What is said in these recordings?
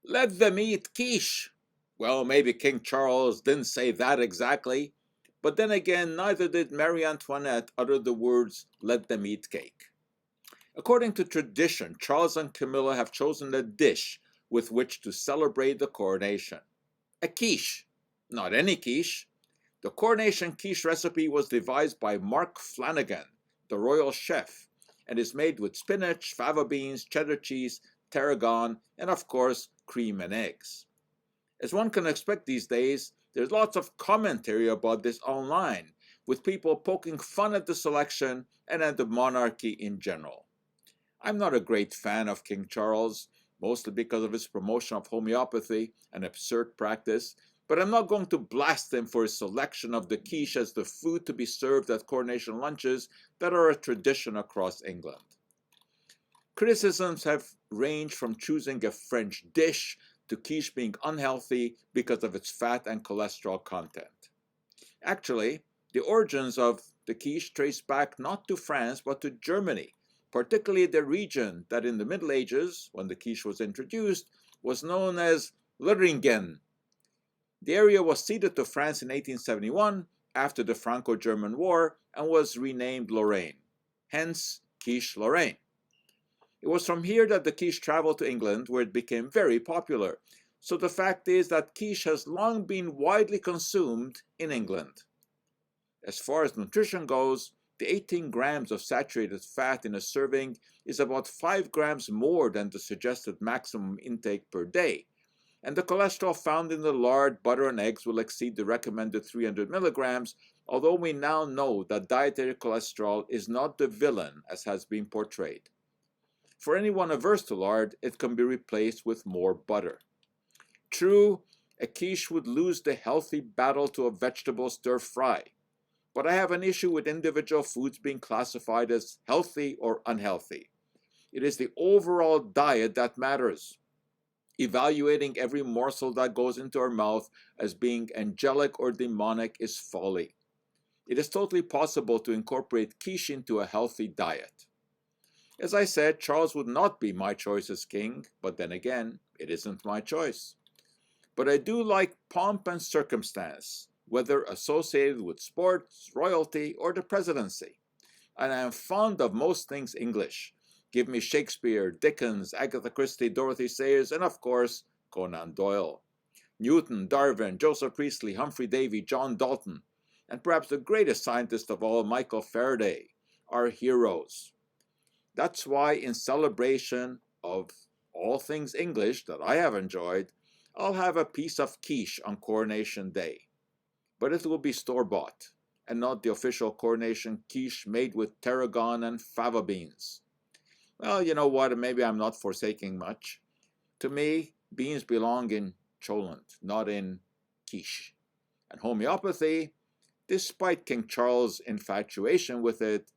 Let them eat quiche. Well, maybe King Charles didn't say that exactly, but then again, neither did Marie Antoinette utter the words, let them eat cake. According to tradition, Charles and Camilla have chosen a dish with which to celebrate the coronation. A quiche. Not any quiche. The Coronation Quiche recipe was devised by Mark Flanagan, the royal chef, and is made with spinach, fava beans, cheddar cheese, tarragon, and of course, cream and eggs. As one can expect these days, there's lots of commentary about this online, with people poking fun at the selection and at the monarchy in general. I'm not a great fan of King Charles, mostly because of his promotion of homeopathy, an absurd practice, but I'm not going to blast him for his selection of the quiche as the food to be served at coronation lunches that are a tradition across England. Criticisms have ranged from choosing a French dish to quiche being unhealthy because of its fat and cholesterol content. Actually, the origins of the quiche trace back not to France but to Germany, particularly the region that in the Middle Ages, when the quiche was introduced, was known as Leringen. The area was ceded to France in 1871 after the Franco-German War and was renamed Lorraine, hence quiche Lorraine. It was from here that the quiche traveled to England, where it became very popular. So the fact is that quiche has long been widely consumed in England. As far as nutrition goes, the 18 grams of saturated fat in a serving is about 5 grams more than the suggested maximum intake per day, and the cholesterol found in the lard, butter, and eggs will exceed the recommended 300 milligrams, although we now know that dietary cholesterol is not the villain as has been portrayed. For anyone averse to lard, it can be replaced with more butter. True, a quiche would lose the healthy battle to a vegetable stir-fry, but I have an issue with individual foods being classified as healthy or unhealthy. It is the overall diet that matters. Evaluating every morsel that goes into our mouth as being angelic or demonic is folly. It is totally possible to incorporate quiche into a healthy diet. As I said, Charles would not be my choice as king, but then again, it isn't my choice. But I do like pomp and circumstance, whether associated with sports, royalty, or the presidency. And I am fond of most things English. Give me Shakespeare, Dickens, Agatha Christie, Dorothy Sayers, and of course, Conan Doyle. Newton, Darwin, Joseph Priestley, Humphrey Davy, John Dalton, and perhaps the greatest scientist of all, Michael Faraday, are heroes. That's why in celebration of all things English that I have enjoyed, I'll have a piece of quiche on Coronation Day. But it will be store-bought, and not the official coronation quiche made with tarragon and fava beans. Well, you know what, maybe I'm not forsaking much. To me, beans belong in cholent, not in quiche. And homeopathy, despite King Charles' infatuation with it,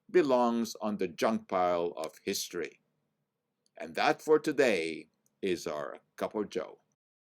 belongs on the junk pile of history. And that for today is our Cup of Joe.